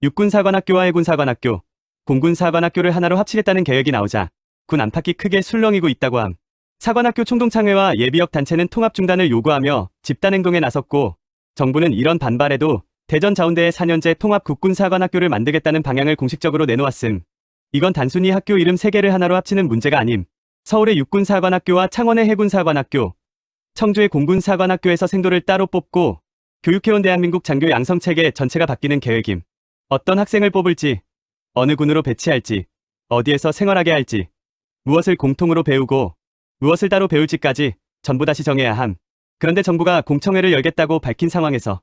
육군사관학교와 해군사관학교, 공군사관학교를 하나로 합치겠다는 계획이 나오자 군 안팎이 크게 술렁이고 있다고 함. 사관학교 총동창회와 예비역 단체는 통합 중단을 요구하며 집단행동에 나섰고, 정부는 이런 반발에도 대전 자운대에 4년제 통합 국군사관학교를 만들겠다는 방향을 공식적으로 내놓았음. 이건 단순히 학교 이름 3개를 하나로 합치는 문제가 아님. 서울의 육군사관학교와 창원의 해군사관학교, 청주의 공군사관학교에서 생도를 따로 뽑고 교육해온 대한민국 장교 양성체계 전체가 바뀌는 계획임. 어떤 학생을 뽑을지, 어느 군으로 배치할지, 어디에서 생활하게 할지, 무엇을 공통으로 배우고 무엇을 따로 배울지까지 전부 다시 정해야 함. 그런데 정부가 공청회를 열겠다고 밝힌 상황에서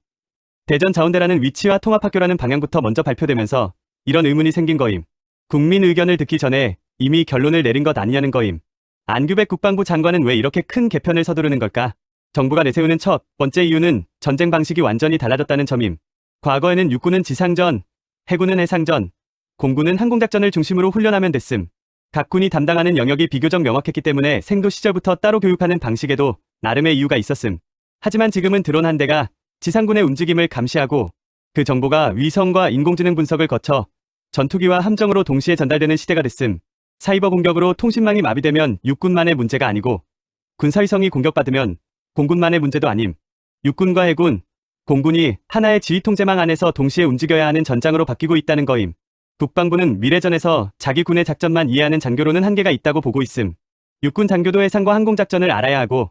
대전 자운대라는 위치와 통합학교라는 방향부터 먼저 발표되면서 이런 의문이 생긴 거임. 국민 의견을 듣기 전에 이미 결론을 내린 것 아니냐는 거임. 안규백 국방부 장관은 왜 이렇게 큰 개편을 서두르는 걸까? 정부가 내세우는 첫 번째 이유는 전쟁 방식이 완전히 달라졌다는 점임. 과거에는 육군은 지상전, 해군은 해상전, 공군은 항공작전을 중심으로 훈련하면 됐음. 각 군이 담당하는 영역이 비교적 명확했기 때문에 생도 시절부터 따로 교육하는 방식에도 나름의 이유가 있었음. 하지만 지금은 드론 한 대가 지상군의 움직임을 감시하고 그 정보가 위성과 인공지능 분석을 거쳐 전투기와 함정으로 동시에 전달되는 시대가 됐음. 사이버 공격으로 통신망이 마비되면 육군만의 문제가 아니고 군사위성이 공격받으면 공군만의 문제도 아님. 육군과 해군, 공군이 하나의 지휘통제망 안에서 동시에 움직여야 하는 전장으로 바뀌고 있다는 거임. 국방부는 미래전에서 자기 군의 작전만 이해하는 장교로는 한계가 있다고 보고 있음. 육군 장교도 해상과 항공작전을 알아야 하고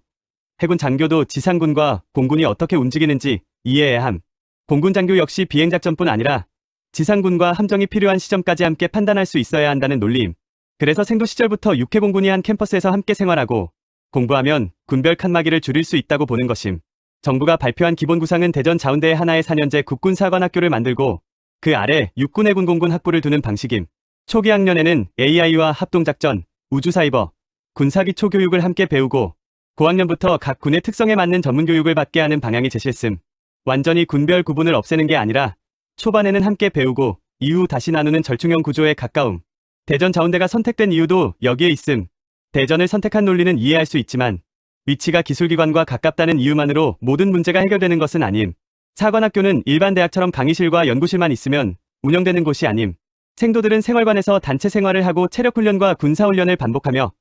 해군 장교도 지상군과 공군이 어떻게 움직이는지 이해해야 함. 공군 장교 역시 비행작전뿐 아니라 지상군과 함정이 필요한 시점까지 함께 판단할 수 있어야 한다는 논리임. 그래서 생도 시절부터 육해공군이 한 캠퍼스에서 함께 생활하고 공부하면 군별 칸막이를 줄일 수 있다고 보는 것임. 정부가 발표한 기본 구상은 대전 자운대에 하나의 4년제 국군사관학교를 만들고 그 아래 육군 해군 공군 학부를 두는 방식임. 초기 학년에는 AI와 합동작전, 우주사이버, 군사기초 교육을 함께 배우고 고학년부터 각 군의 특성에 맞는 전문 교육을 받게 하는 방향이 제시했음. 완전히 군별 구분을 없애는 게 아니라 초반에는 함께 배우고 이후 다시 나누는 절충형 구조에 가까움. 대전 자운대가 선택된 이유도 여기에 있음. 대전을 선택한 논리는 이해할 수 있지만 위치가 기술기관과 가깝다는 이유만으로 모든 문제가 해결되는 것은 아님. 사관학교는 일반 대학처럼 강의실과 연구실만 있으면 운영되는 곳이 아님. 생도들은 생활관에서 단체 생활을 하고 체력훈련과 군사훈련을 반복하며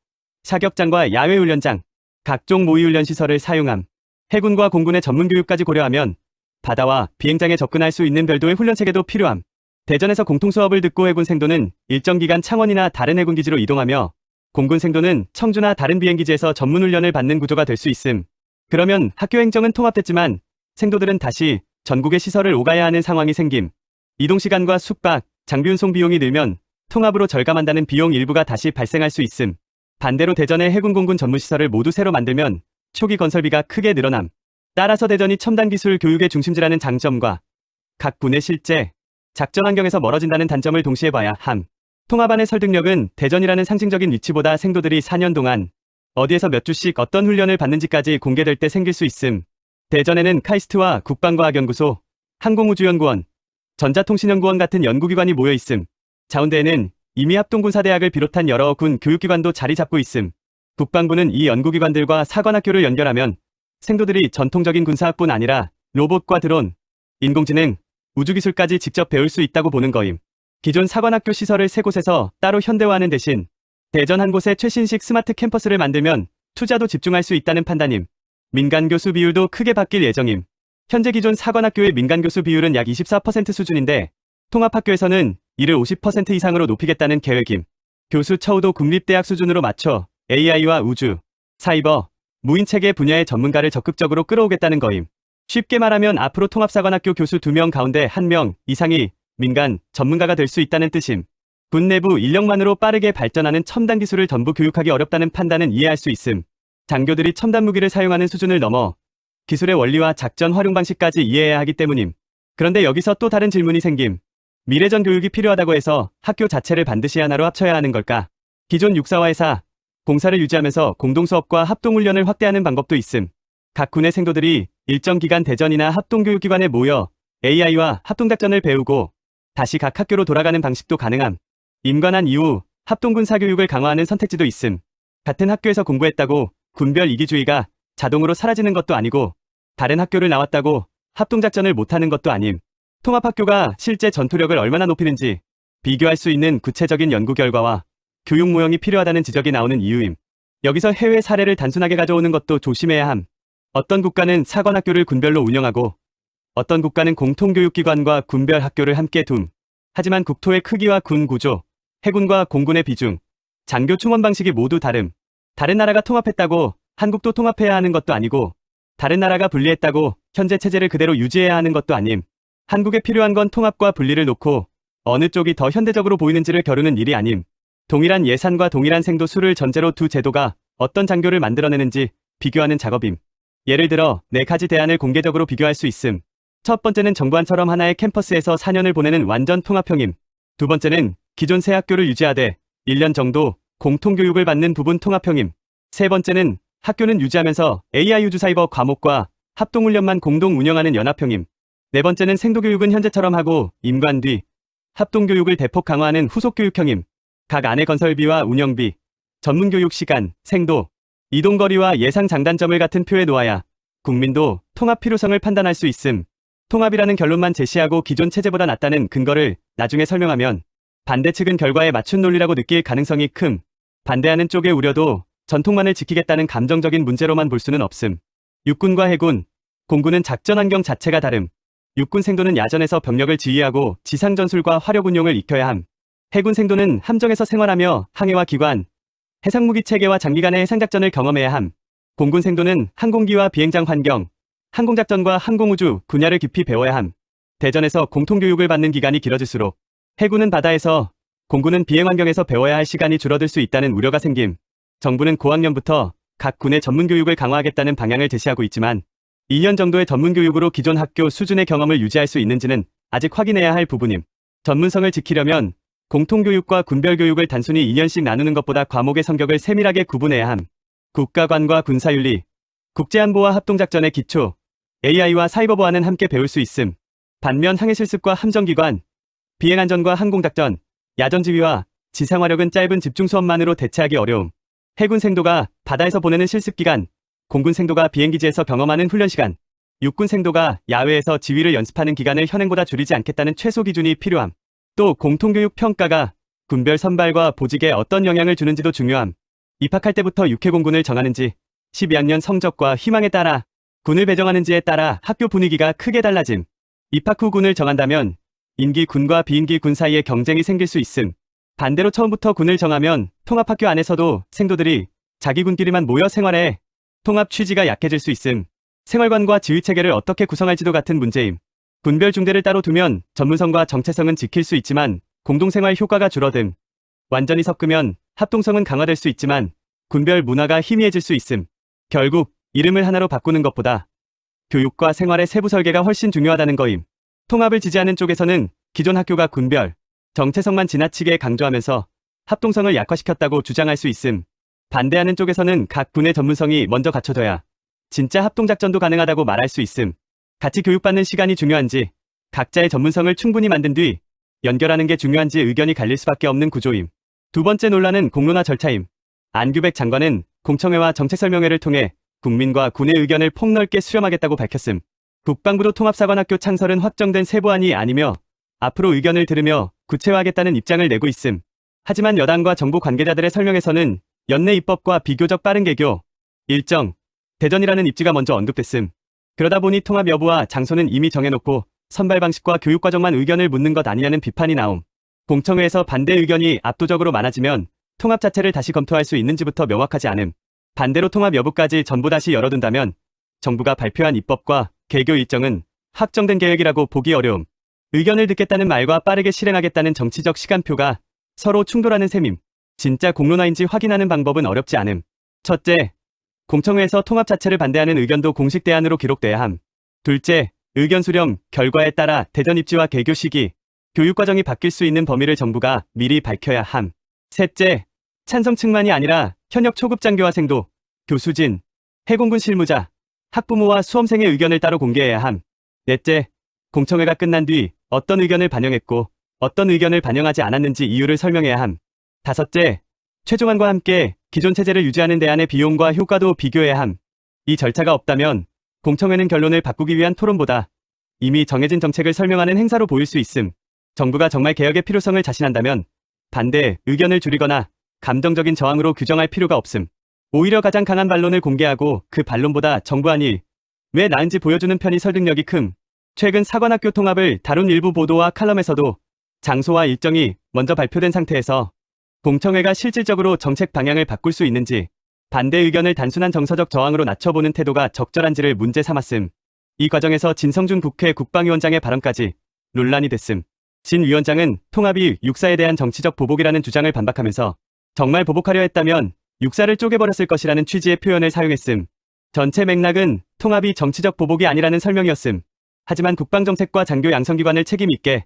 사격장과 야외훈련장, 각종 모의훈련 시설을 사용함. 해군과 공군의 전문교육까지 고려하면 바다와 비행장에 접근할 수 있는 별도의 훈련체계도 필요함. 대전에서 공통수업을 듣고 해군 생도는 일정 기간 창원이나 다른 해군기지로 이동하며 공군 생도는 청주나 다른 비행기지에서 전문훈련을 받는 구조가 될 수 있음. 그러면 학교 행정은 통합됐지만 생도들은 다시 전국의 시설을 오가야 하는 상황이 생김. 이동시간과 숙박, 장비 운송 비용이 늘면 통합으로 절감한다는 비용 일부가 다시 발생할 수 있음. 반대로 대전의 해군 공군 전문시설을 모두 새로 만들면 초기 건설비가 크게 늘어남. 따라서 대전이 첨단 기술 교육의 중심지라는 장점과 각 군의 실제 작전 환경에서 멀어진다는 단점을 동시에 봐야 함. 통합안의 설득력은 대전이라는 상징적인 위치보다 생도들이 4년 동안 어디에서 몇 주씩 어떤 훈련을 받는지까지 공개될 때 생길 수 있음. 대전에는 카이스트와 국방과학연구소, 항공우주연구원, 전자통신연구원 같은 연구기관이 모여 있음. 자운대에는 이미 합동군사대학을 비롯한 여러 군 교육기관도 자리 잡고 있음. 국방부는 이 연구기관들과 사관학교를 연결하면 생도들이 전통적인 군사학뿐 아니라 로봇과 드론, 인공지능, 우주기술까지 직접 배울 수 있다고 보는 거임. 기존 사관학교 시설을 3곳에서 따로 현대화하는 대신 대전 한 곳에 최신식 스마트 캠퍼스를 만들면 투자도 집중할 수 있다는 판단임. 민간 교수 비율도 크게 바뀔 예정임. 현재 기존 사관학교의 민간 교수 비율은 약 24% 수준인데 통합학교에서는 이를 50% 이상으로 높이겠다는 계획임. 교수 처우도 국립대학 수준으로 맞춰 AI와 우주, 사이버, 무인체계 분야의 전문가를 적극적으로 끌어오겠다는 거임. 쉽게 말하면 앞으로 통합사관학교 교수 2명 가운데 1명 이상이 민간 전문가가 될 수 있다는 뜻임. 군 내부 인력만으로 빠르게 발전하는 첨단 기술을 전부 교육하기 어렵다는 판단은 이해할 수 있음. 장교들이 첨단 무기를 사용하는 수준을 넘어 기술의 원리와 작전 활용 방식까지 이해해야 하기 때문임. 그런데 여기서 또 다른 질문이 생김. 미래전 교육이 필요하다고 해서 학교 자체를 반드시 하나로 합쳐야 하는 걸까? 기존 육사와 해사, 공사를 유지하면서 공동수업과 합동훈련을 확대하는 방법도 있음. 각 군의 생도들이 일정 기간 대전이나 합동교육기관에 모여 AI와 합동작전을 배우고 다시 각 학교로 돌아가는 방식도 가능함. 임관한 이후 합동군사교육을 강화하는 선택지도 있음. 같은 학교에서 공부했다고 군별 이기주의가 자동으로 사라지는 것도 아니고 다른 학교를 나왔다고 합동작전을 못하는 것도 아님. 통합학교가 실제 전투력을 얼마나 높이는지 비교할 수 있는 구체적인 연구 결과와 교육 모형이 필요하다는 지적이 나오는 이유임. 여기서 해외 사례를 단순하게 가져오는 것도 조심해야 함. 어떤 국가는 사관학교를 군별로 운영하고 어떤 국가는 공통교육기관과 군별 학교를 함께 둠. 하지만 국토의 크기와 군 구조, 해군과 공군의 비중, 장교 충원 방식이 모두 다름. 다른 나라가 통합했다고 한국도 통합해야 하는 것도 아니고 다른 나라가 분리했다고 현재 체제를 그대로 유지해야 하는 것도 아님. 한국에 필요한 건 통합과 분리를 놓고 어느 쪽이 더 현대적으로 보이는지를 겨루는 일이 아님. 동일한 예산과 동일한 생도 수를 전제로 두 제도가 어떤 장교를 만들어내는지 비교하는 작업임. 예를 들어 4가지 대안을 공개적으로 비교할 수 있음. 첫 번째는 정부안처럼 하나의 캠퍼스에서 4년을 보내는 완전 통합형임. 두 번째는 기존 새 학교를 유지하되 1년 정도 공통교육을 받는 부분 통합형임. 세 번째는 학교는 유지하면서 AI 우주사이버 과목과 합동훈련만 공동 운영하는 연합형임. 네 번째는 생도교육은 현재처럼 하고 임관 뒤 합동교육을 대폭 강화하는 후속교육형임. 각 안의 건설비와 운영비, 전문교육 시간, 생도, 이동거리와 예상 장단점을 같은 표에 놓아야 국민도 통합 필요성을 판단할 수 있음. 통합이라는 결론만 제시하고 기존 체제보다 낫다는 근거를 나중에 설명하면 반대 측은 결과에 맞춘 논리라고 느낄 가능성이 큼. 반대하는 쪽의 우려도 전통만을 지키겠다는 감정적인 문제로만 볼 수는 없음. 육군과 해군, 공군은 작전 환경 자체가 다름. 육군 생도는 야전에서 병력을 지휘하고 지상 전술과 화력 운용을 익혀야 함. 해군 생도는 함정에서 생활하며 항해와 기관, 해상무기 체계와 장기간의 해상작전을 경험해야 함. 공군 생도는 항공기와 비행장 환경, 항공작전과 항공우주 분야를 깊이 배워야 함. 대전에서 공통교육을 받는 기간이 길어질수록 해군은 바다에서, 공군은 비행환경에서 배워야 할 시간이 줄어들 수 있다는 우려가 생김. 정부는 고학년부터 각 군의 전문교육을 강화하겠다는 방향을 제시하고 있지만 2년 정도의 전문교육으로 기존 학교 수준의 경험을 유지할 수 있는지는 아직 확인해야 할 부분임. 전문성을 지키려면 공통교육과 군별교육을 단순히 2년씩 나누는 것보다 과목의 성격을 세밀하게 구분해야 함. 국가관과 군사윤리, 국제안보와 합동작전의 기초, AI와 사이버 보안은 함께 배울 수 있음. 반면 항해실습과 함정기관, 비행안전과 항공작전, 야전지휘와 지상화력은 짧은 집중수업만으로 대체하기 어려움. 해군 생도가 바다에서 보내는 실습기간, 공군 생도가 비행기지에서 경험하는 훈련시간, 육군 생도가 야외에서 지휘를 연습하는 기간을 현행보다 줄이지 않겠다는 최소 기준이 필요함. 또 공통교육 평가가 군별 선발과 보직에 어떤 영향을 주는지도 중요함. 입학할 때부터 육해공군을 정하는지, 12학년 성적과 희망에 따라 군을 배정하는지에 따라 학교 분위기가 크게 달라짐. 입학 후 군을 정한다면 임기 군과 비임기 군 사이에 경쟁이 생길 수 있음. 반대로 처음부터 군을 정하면 통합학교 안에서도 생도들이 자기 군끼리만 모여 생활해 통합 취지가 약해질 수 있음. 생활관과 지휘체계를 어떻게 구성할지도 같은 문제임. 군별 중대를 따로 두면 전문성과 정체성은 지킬 수 있지만 공동생활 효과가 줄어듦. 완전히 섞으면 합동성은 강화될 수 있지만 군별 문화가 희미해질 수 있음. 결국 이름을 하나로 바꾸는 것보다 교육과 생활의 세부 설계가 훨씬 중요하다는 거임. 통합을 지지하는 쪽에서는 기존 학교가 군별, 정체성만 지나치게 강조하면서 합동성을 약화시켰다고 주장할 수 있음. 반대하는 쪽에서는 각 군의 전문성이 먼저 갖춰져야 진짜 합동작전도 가능하다고 말할 수 있음. 같이 교육받는 시간이 중요한지, 각자의 전문성을 충분히 만든 뒤 연결하는 게 중요한지 의견이 갈릴 수밖에 없는 구조임. 두 번째 논란은 공론화 절차임. 안규백 장관은 공청회와 정책설명회를 통해 국민과 군의 의견을 폭넓게 수렴하겠다고 밝혔음. 국방부도 통합사관학교 창설은 확정된 세부안이 아니며 앞으로 의견을 들으며 구체화하겠다는 입장을 내고 있음. 하지만 여당과 정부 관계자들의 설명에서는 연내 입법과 비교적 빠른 개교, 일정, 대전이라는 입지가 먼저 언급됐음. 그러다 보니 통합 여부와 장소는 이미 정해놓고 선발 방식과 교육 과정만 의견을 묻는 것 아니냐는 비판이 나옴. 공청회에서 반대 의견이 압도적으로 많아지면 통합 자체를 다시 검토할 수 있는지부터 명확하지 않음. 반대로 통합 여부까지 전부 다시 열어둔다면 정부가 발표한 입법과 개교 일정은 확정된 계획이라고 보기 어려움. 의견을 듣겠다는 말과 빠르게 실행하겠다는 정치적 시간표가 서로 충돌하는 셈임. 진짜 공론화인지 확인하는 방법은 어렵지 않음. 첫째, 공청회에서 통합 자체를 반대하는 의견도 공식 대안으로 기록돼야 함. 둘째, 의견 수렴 결과에 따라 대전 입지와 개교 시기, 교육 과정이 바뀔 수 있는 범위를 정부가 미리 밝혀야 함. 셋째, 찬성 측만이 아니라 현역 초급 장교와 생도, 교수진, 해공군 실무자, 학부모와 수험생의 의견을 따로 공개해야 함. 넷째, 공청회가 끝난 뒤 어떤 의견을 반영했고 어떤 의견을 반영하지 않았는지 이유를 설명해야 함. 다섯째, 최종안과 함께 기존 체제를 유지하는 대안의 비용과 효과도 비교해야 함. 이 절차가 없다면 공청회는 결론을 바꾸기 위한 토론보다 이미 정해진 정책을 설명하는 행사로 보일 수 있음. 정부가 정말 개혁의 필요성을 자신한다면 반대 의견을 줄이거나 감정적인 저항으로 규정할 필요가 없음. 오히려 가장 강한 반론을 공개하고 그 반론보다 정부안이 왜 나은지 보여주는 편이 설득력이 큼. 최근 사관학교 통합을 다룬 일부 보도와 칼럼에서도 장소와 일정이 먼저 발표된 상태에서 공청회가 실질적으로 정책 방향을 바꿀 수 있는지, 반대 의견을 단순한 정서적 저항으로 낮춰보는 태도가 적절한지를 문제 삼았음. 이 과정에서 진성준 국회 국방위원장의 발언까지 논란이 됐음. 진 위원장은 통합이 육사에 대한 정치적 보복이라는 주장을 반박하면서 정말 보복하려 했다면 육사를 쪼개버렸을 것이라는 취지의 표현을 사용했음. 전체 맥락은 통합이 정치적 보복이 아니라는 설명이었음. 하지만 국방정책과 장교 양성기관을 책임 있게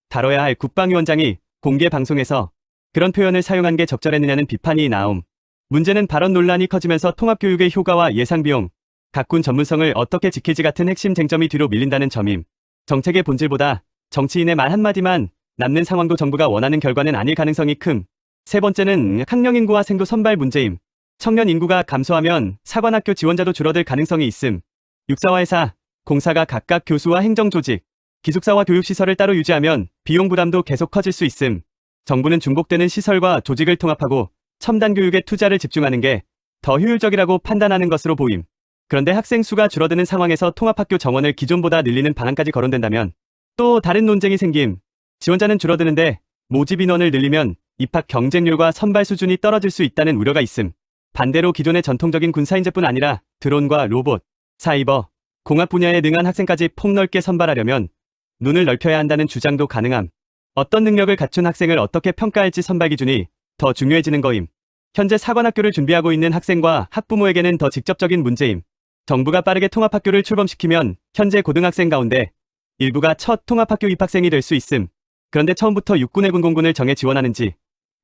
다뤄야 할 국방위원장이 공개 방송에서 그런 표현을 사용한 게 적절했느냐는 비판이 나옴. 문제는 발언 논란이 커지면서 통합교육의 효과와 예상비용, 각군 전문성을 어떻게 지킬지 같은 핵심 쟁점이 뒤로 밀린다는 점임. 정책의 본질보다 정치인의 말 한마디만 남는 상황도 정부가 원하는 결과는 아닐 가능성이 큼. 세 번째는 학령 인구와 생도 선발 문제임. 청년 인구가 감소하면 사관학교 지원자도 줄어들 가능성이 있음. 육사와 해사, 공사가 각각 교수와 행정조직, 기숙사와 교육시설을 따로 유지하면 비용 부담도 계속 커질 수 있음. 정부는 중복되는 시설과 조직을 통합하고 첨단 교육에 투자를 집중하는 게 더 효율적이라고 판단하는 것으로 보임. 그런데 학생 수가 줄어드는 상황에서 통합학교 정원을 기존보다 늘리는 방안까지 거론된다면 또 다른 논쟁이 생김. 지원자는 줄어드는데 모집 인원을 늘리면 입학 경쟁률과 선발 수준이 떨어질 수 있다는 우려가 있음. 반대로 기존의 전통적인 군사인재뿐 아니라 드론과 로봇, 사이버, 공학 분야에 능한 학생까지 폭넓게 선발하려면 눈을 넓혀야 한다는 주장도 가능함. 어떤 능력을 갖춘 학생을 어떻게 평가할지 선발 기준이 더 중요해지는 거임. 현재 사관학교를 준비하고 있는 학생과 학부모에게는 더 직접적인 문제임. 정부가 빠르게 통합학교를 출범시키면 현재 고등학생 가운데 일부가 첫 통합학교 입학생이 될 수 있음. 그런데 처음부터 육군의 군공군을 정해 지원하는지,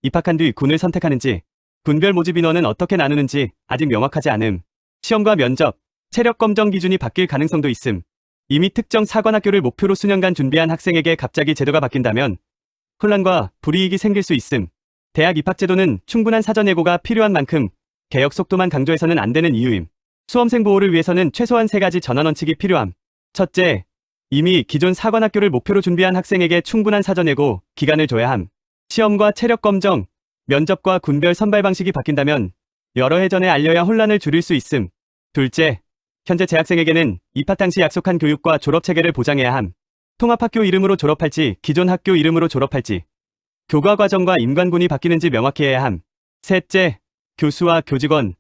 입학한 뒤 군을 선택하는지, 군별 모집 인원은 어떻게 나누는지 아직 명확하지 않음. 시험과 면접, 체력 검정 기준이 바뀔 가능성도 있음. 이미 특정 사관학교를 목표로 수년간 준비한 학생에게 갑자기 제도가 바뀐다면 혼란과 불이익이 생길 수 있음. 대학 입학제도는 충분한 사전 예고가 필요한 만큼 개혁 속도만 강조해서는 안 되는 이유임. 수험생 보호를 위해서는 최소한 3가지 전환 원칙이 필요함. 첫째, 이미 기존 사관학교를 목표로 준비한 학생에게 충분한 사전 예고 기간을 줘야 함. 시험과 체력 검정, 면접과 군별 선발 방식이 바뀐다면 여러 해 전에 알려야 혼란을 줄일 수 있음. 둘째, 현재 재학생에게는 입학 당시 약속한 교육과 졸업 체계를 보장해야 함. 통합학교 이름으로 졸업할지 기존 학교 이름으로 졸업할지, 교과 과정과 임관군이 바뀌는지 명확히 해야 함. 셋째, 교수와 교직원,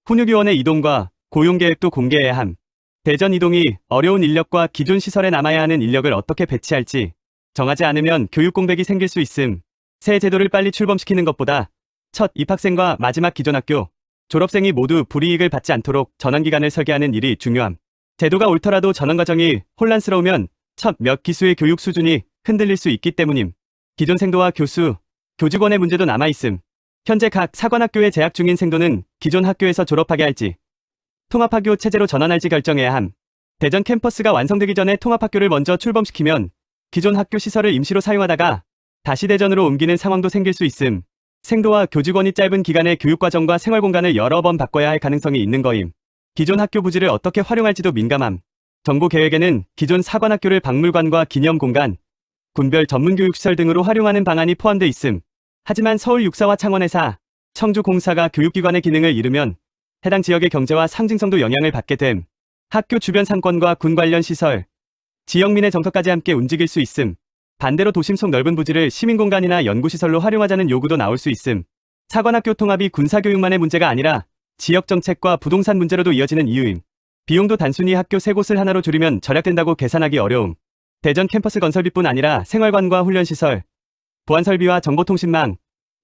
훈육위원의 이동과 고용계획도 공개해야 함. 대전 이동이 어려운 인력과 기존 시설에 남아야 하는 인력을 어떻게 배치할지 정하지 않으면 교육 공백이 생길 수 있음. 새 제도를 빨리 출범시키는 것보다 첫 입학생과 마지막 기존 학교, 졸업생이 모두 불이익을 받지 않도록 전환기간을 설계하는 일이 중요함. 제도가 옳더라도 전환 과정이 혼란스러우면 첫 몇 기수의 교육 수준이 흔들릴 수 있기 때문임. 기존 생도와 교수, 교직원의 문제도 남아있음. 현재 각 사관학교에 재학 중인 생도는 기존 학교에서 졸업하게 할지, 통합학교 체제로 전환할지 결정해야 함. 대전 캠퍼스가 완성되기 전에 통합학교를 먼저 출범시키면 기존 학교 시설을 임시로 사용하다가 다시 대전으로 옮기는 상황도 생길 수 있음. 생도와 교직원이 짧은 기간에 교육과정과 생활공간을 여러 번 바꿔야 할 가능성이 있는 거임. 기존 학교 부지를 어떻게 활용할지도 민감함. 정부 계획에는 기존 사관학교를 박물관과 기념공간, 군별 전문교육시설 등으로 활용하는 방안이 포함돼 있음. 하지만 서울 육사와 창원해사, 청주 공사가 교육기관의 기능을 잃으면 해당 지역의 경제와 상징성도 영향을 받게 됨. 학교 주변 상권과 군 관련 시설, 지역민의 정서까지 함께 움직일 수 있음. 반대로 도심 속 넓은 부지를 시민공간이나 연구시설로 활용하자는 요구도 나올 수 있음. 사관학교 통합이 군사교육만의 문제가 아니라 지역정책과 부동산 문제로도 이어지는 이유임. 비용도 단순히 학교 3곳을 하나로 줄이면 절약된다고 계산하기 어려움. 대전 캠퍼스 건설비뿐 아니라 생활관과 훈련시설, 보안설비와 정보통신망,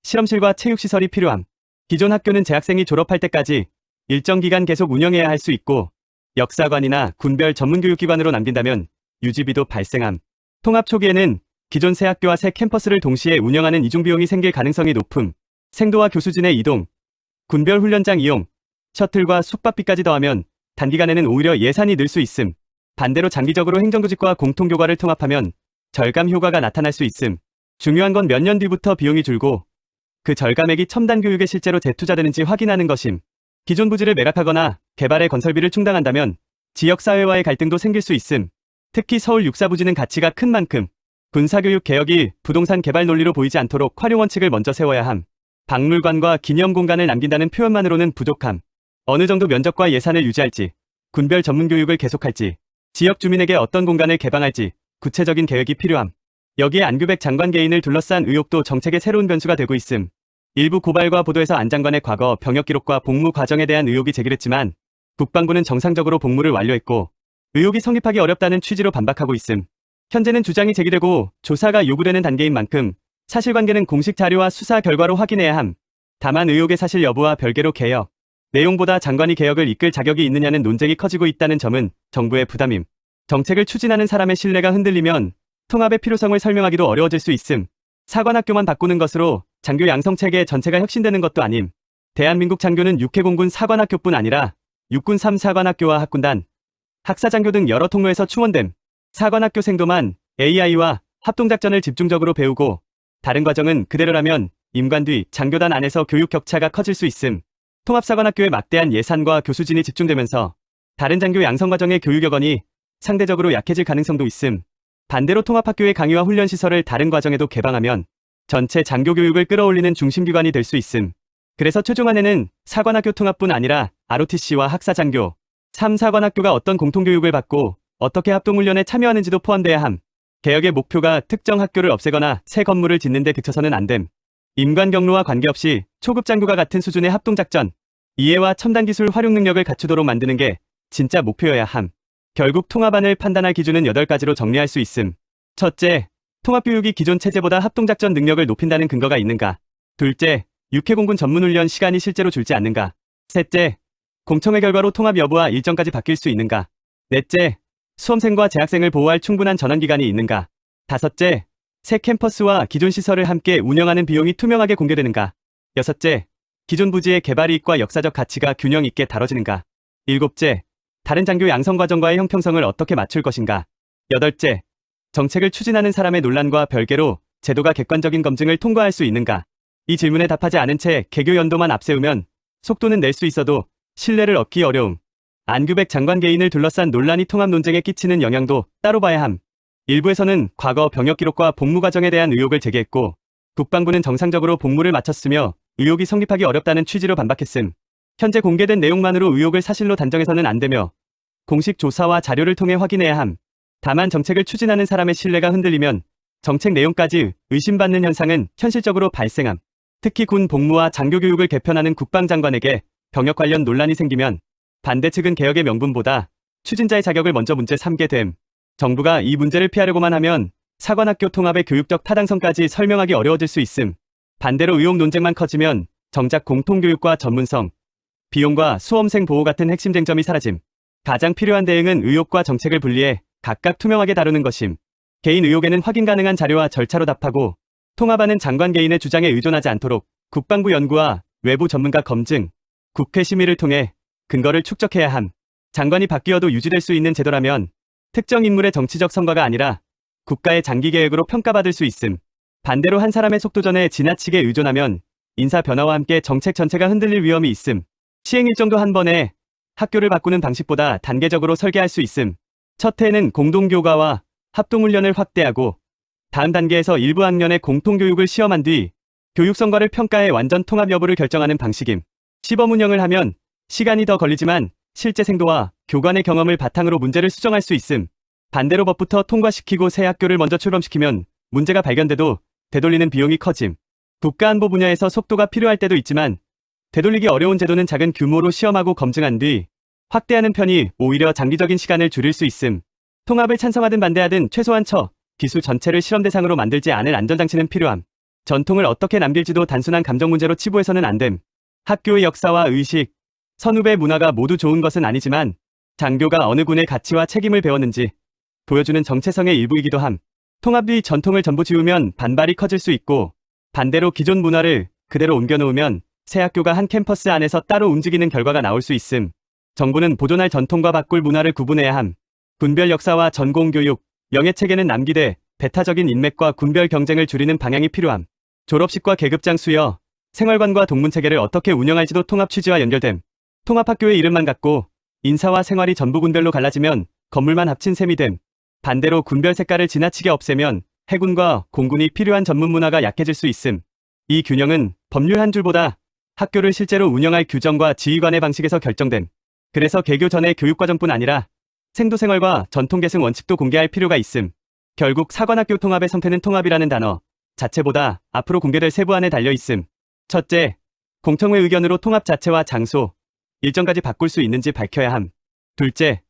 실험실과 체육시설이 필요함. 기존 학교는 재학생이 졸업할 때까지 일정 기간 계속 운영해야 할 수 있고, 역사관이나 군별 전문교육기관으로 남긴다면 유지비도 발생함. 통합 초기에는 기존 새 학교와 새 캠퍼스를 동시에 운영하는 이중비용이 생길 가능성이 높음. 생도와 교수진의 이동, 군별 훈련장 이용, 셔틀과 숙박비까지 더하면 단기간에는 오히려 예산이 늘 수 있음. 반대로 장기적으로 행정조직과 공통교과를 통합하면 절감 효과가 나타날 수 있음. 중요한 건 몇 년 뒤부터 비용이 줄고 그 절감액이 첨단 교육에 실제로 재투자되는지 확인하는 것임. 기존 부지를 매각하거나 개발의 건설비를 충당한다면 지역사회와의 갈등도 생길 수 있음. 특히 서울 육사부지는 가치가 큰 만큼 군사교육 개혁이 부동산 개발 논리로 보이지 않도록 활용 원칙을 먼저 세워야 함. 박물관과 기념공간을 남긴다는 표현만으로는 부족함. 어느 정도 면적과 예산을 유지할지, 군별 전문교육을 계속할지, 지역 주민에게 어떤 공간을 개방할지 구체적인 계획이 필요함. 여기에 안규백 장관 개인을 둘러싼 의혹도 정책의 새로운 변수가 되고 있음. 일부 고발과 보도에서 안 장관의 과거 병역 기록과 복무 과정에 대한 의혹이 제기됐지만 국방부는 정상적으로 복무를 완료했고 의혹이 성립하기 어렵다는 취지로 반박하고 있음. 현재는 주장이 제기되고 조사가 요구되는 단계인 만큼 사실관계는 공식 자료와 수사 결과로 확인해야 함. 다만 의혹의 사실 여부와 별개로 개혁 내용보다 장관이 개혁을 이끌 자격이 있느냐는 논쟁이 커지고 있다는 점은 정부의 부담임. 정책을 추진하는 사람의 신뢰가 흔들리면 통합의 필요성을 설명하기도 어려워질 수 있음. 사관학교만 바꾸는 것으로 장교 양성체계 전체가 혁신되는 것도 아님. 대한민국 장교는 육해공군 사관학교뿐 아니라 육군 3사관학교와 학군단, 학사장교 등 여러 통로에서 충원됨. 사관학교 생도만 AI와 합동작전을 집중적으로 배우고 다른 과정은 그대로라면 임관 뒤 장교단 안에서 교육 격차가 커질 수 있음. 통합사관학교에 막대한 예산과 교수진이 집중되면서 다른 장교 양성 과정의 교육 여건이 상대적으로 약해질 가능성도 있음. 반대로 통합학교의 강의와 훈련시설을 다른 과정에도 개방하면 전체 장교 교육을 끌어올리는 중심기관이 될 수 있음. 그래서 최종안에는 사관학교 통합뿐 아니라 ROTC와 학사장교, 3사관학교가 어떤 공통교육을 받고 어떻게 합동훈련에 참여하는지도 포함돼야 함. 개혁의 목표가 특정 학교를 없애거나 새 건물을 짓는 데 그쳐서는 안 됨. 임관 경로와 관계없이 초급 장교가 같은 수준의 합동작전, 이해와 첨단 기술 활용 능력을 갖추도록 만드는 게 진짜 목표여야 함. 결국 통합안을 판단할 기준은 8가지로 정리할 수 있음. 첫째, 통합교육이 기존 체제보다 합동작전 능력을 높인다는 근거가 있는가. 둘째, 육해공군 전문훈련 시간이 실제로 줄지 않는가. 셋째, 공청회 결과로 통합 여부와 일정까지 바뀔 수 있는가. 넷째, 수험생과 재학생을 보호할 충분한 전환기간이 있는가. 다섯째, 새 캠퍼스와 기존 시설을 함께 운영하는 비용이 투명하게 공개되는가. 여섯째, 기존 부지의 개발 이익과 역사적 가치가 균형 있게 다뤄지는가. 일곱째, 다른 장교 양성 과정과의 형평성을 어떻게 맞출 것인가. 여덟째, 정책을 추진하는 사람의 논란과 별개로 제도가 객관적인 검증을 통과할 수 있는가. 이 질문에 답하지 않은 채 개교 연도만 앞세우면 속도는 낼 수 있어도 신뢰를 얻기 어려움. 안규백 장관 개인을 둘러싼 논란이 통합 논쟁에 끼치는 영향도 따로 봐야 함. 일부에서는 과거 병역 기록과 복무 과정에 대한 의혹을 제기했고 국방부는 정상적으로 복무를 마쳤으며 의혹이 성립하기 어렵다는 취지로 반박했음. 현재 공개된 내용만으로 의혹을 사실로 단정해서는 안 되며 공식 조사와 자료를 통해 확인해야 함. 다만 정책을 추진하는 사람의 신뢰가 흔들리면 정책 내용까지 의심받는 현상은 현실적으로 발생함. 특히 군 복무와 장교 교육을 개편하는 국방장관에게 병역 관련 논란이 생기면 반대 측은 개혁의 명분보다 추진자의 자격을 먼저 문제 삼게 됨. 정부가 이 문제를 피하려고만 하면 사관학교 통합의 교육적 타당성까지 설명하기 어려워질 수 있음. 반대로 의혹 논쟁만 커지면 정작 공통교육과 전문성, 비용과 수험생 보호 같은 핵심 쟁점이 사라짐. 가장 필요한 대응은 의혹과 정책을 분리해 각각 투명하게 다루는 것임. 개인 의혹에는 확인 가능한 자료와 절차로 답하고 통합안은 장관 개인의 주장에 의존하지 않도록 국방부 연구와 외부 전문가 검증, 국회 심의를 통해 근거를 축적해야 함. 장관이 바뀌어도 유지될 수 있는 제도라면 특정 인물의 정치적 성과가 아니라 국가의 장기 계획으로 평가받을 수 있음. 반대로 한 사람의 속도전에 지나치게 의존하면 인사 변화와 함께 정책 전체가 흔들릴 위험이 있음. 시행 일정도 한 번에 학교를 바꾸는 방식보다 단계적으로 설계할 수 있음. 첫 해에는 공동교과와 합동훈련을 확대하고 다음 단계에서 일부 학년의 공통교육을 시험한 뒤 교육 성과를 평가해 완전 통합 여부를 결정하는 방식임. 시범 운영을 하면 시간이 더 걸리지만 실제 생도와 교관의 경험을 바탕으로 문제를 수정할 수 있음. 반대로 법부터 통과시키고 새 학교를 먼저 출범시키면 문제가 발견돼도 되돌리는 비용이 커짐. 국가안보 분야에서 속도가 필요할 때도 있지만 되돌리기 어려운 제도는 작은 규모로 시험하고 검증한 뒤 확대하는 편이 오히려 장기적인 시간을 줄일 수 있음. 통합을 찬성하든 반대하든 최소한 기수 전체를 실험 대상으로 만들지 않을 안전장치는 필요함. 전통을 어떻게 남길지도 단순한 감정 문제로 치부해서는 안 됨. 학교의 역사와 의식, 선후배 문화가 모두 좋은 것은 아니지만 장교가 어느 군의 가치와 책임을 배웠는지 보여주는 정체성의 일부이기도 함. 통합 뒤 전통을 전부 지우면 반발이 커질 수 있고 반대로 기존 문화를 그대로 옮겨놓으면 새 학교가 한 캠퍼스 안에서 따로 움직이는 결과가 나올 수 있음. 정부는 보존할 전통과 바꿀 문화를 구분해야 함. 군별 역사와 전공교육, 영예체계는 남기되 배타적인 인맥과 군별 경쟁을 줄이는 방향이 필요함. 졸업식과 계급장 수여, 생활관과 동문체계를 어떻게 운영할지도 통합 취지와 연결됨. 통합학교의 이름만 갖고 인사와 생활이 전부 군별로 갈라지면 건물만 합친 셈이 됨. 반대로 군별 색깔을 지나치게 없애면 해군과 공군이 필요한 전문 문화가 약해질 수 있음. 이 균형은 법률 한 줄보다 학교를 실제로 운영할 규정과 지휘관의 방식에서 결정됨. 그래서 개교 전의 교육과정뿐 아니라 생도생활과 전통계승 원칙도 공개할 필요가 있음. 결국 사관학교 통합의 성패는 통합이라는 단어 자체보다 앞으로 공개될 세부안에 달려 있음. 첫째, 공청회 의견으로 통합 자체와 장소, 일정까지 바꿀 수 있는지 밝혀야 함. 둘째,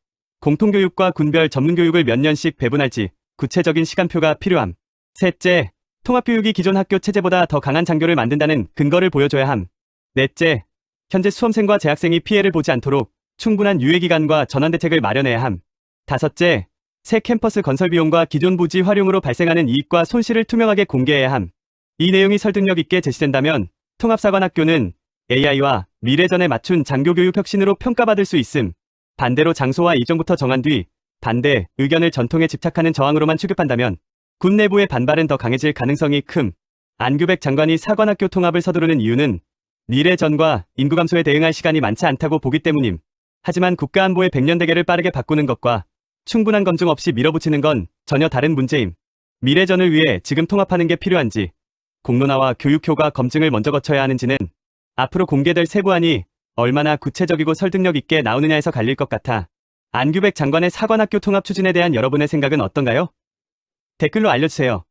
공통교육과 군별 전문교육을 몇 년씩 배분할지 구체적인 시간표가 필요함. 셋째, 통합교육이 기존 학교 체제보다 더 강한 장교를 만든다는 근거를 보여줘야 함. 넷째, 현재 수험생과 재학생이 피해를 보지 않도록 충분한 유예기간과 전환대책을 마련해야 함. 다섯째, 새 캠퍼스 건설 비용과 기존 부지 활용으로 발생하는 이익과 손실을 투명하게 공개해야 함. 이 내용이 설득력 있게 제시된다면 통합사관학교는 AI와 미래전에 맞춘 장교교육 혁신으로 평가받을 수 있음. 반대로 장소와 일정부터 정한 뒤 반대 의견을 전통에 집착하는 저항으로만 취급한다면 군 내부의 반발은 더 강해질 가능성이 큼. 안규백 장관이 사관학교 통합을 서두르는 이유는 미래전과 인구 감소에 대응할 시간이 많지 않다고 보기 때문임. 하지만 국가안보의 100년 대계를 빠르게 바꾸는 것과 충분한 검증 없이 밀어붙이는 건 전혀 다른 문제임. 미래전을 위해 지금 통합하는 게 필요한지, 공론화와 교육효과 검증을 먼저 거쳐야 하는지는 앞으로 공개될 세부안이 얼마나 구체적이고 설득력 있게 나오느냐에서 갈릴 것 같아. 안규백 장관의 사관학교 통합 추진에 대한 여러분의 생각은 어떤가요? 댓글로 알려주세요.